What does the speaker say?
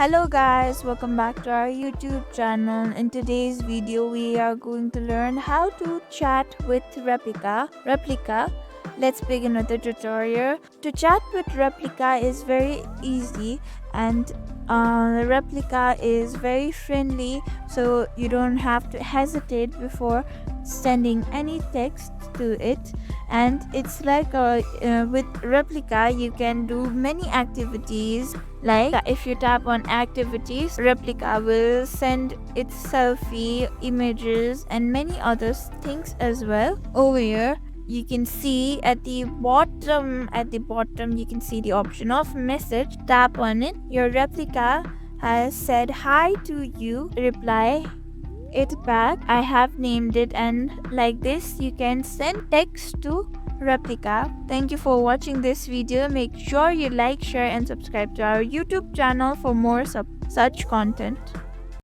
Hello guys, welcome back to our YouTube channel. In today's video, we are going to learn how to chat with Replika. Let's begin with the tutorial. To chat with Replika is very easy, and Replika is very friendly, so you don't have to hesitate before sending any text to it. And it's like with Replika you can do many activities, like if you tap on activities, Replika will send its selfie images and many other things as well. Over here you can see at the bottom you can see the option of message. Tap on it. Your Replika has said hi to you. Reply it back. I have named it, and like this you can send text to Replika. Thank you for watching this video. Make sure you like, share and subscribe to our YouTube channel for more such content.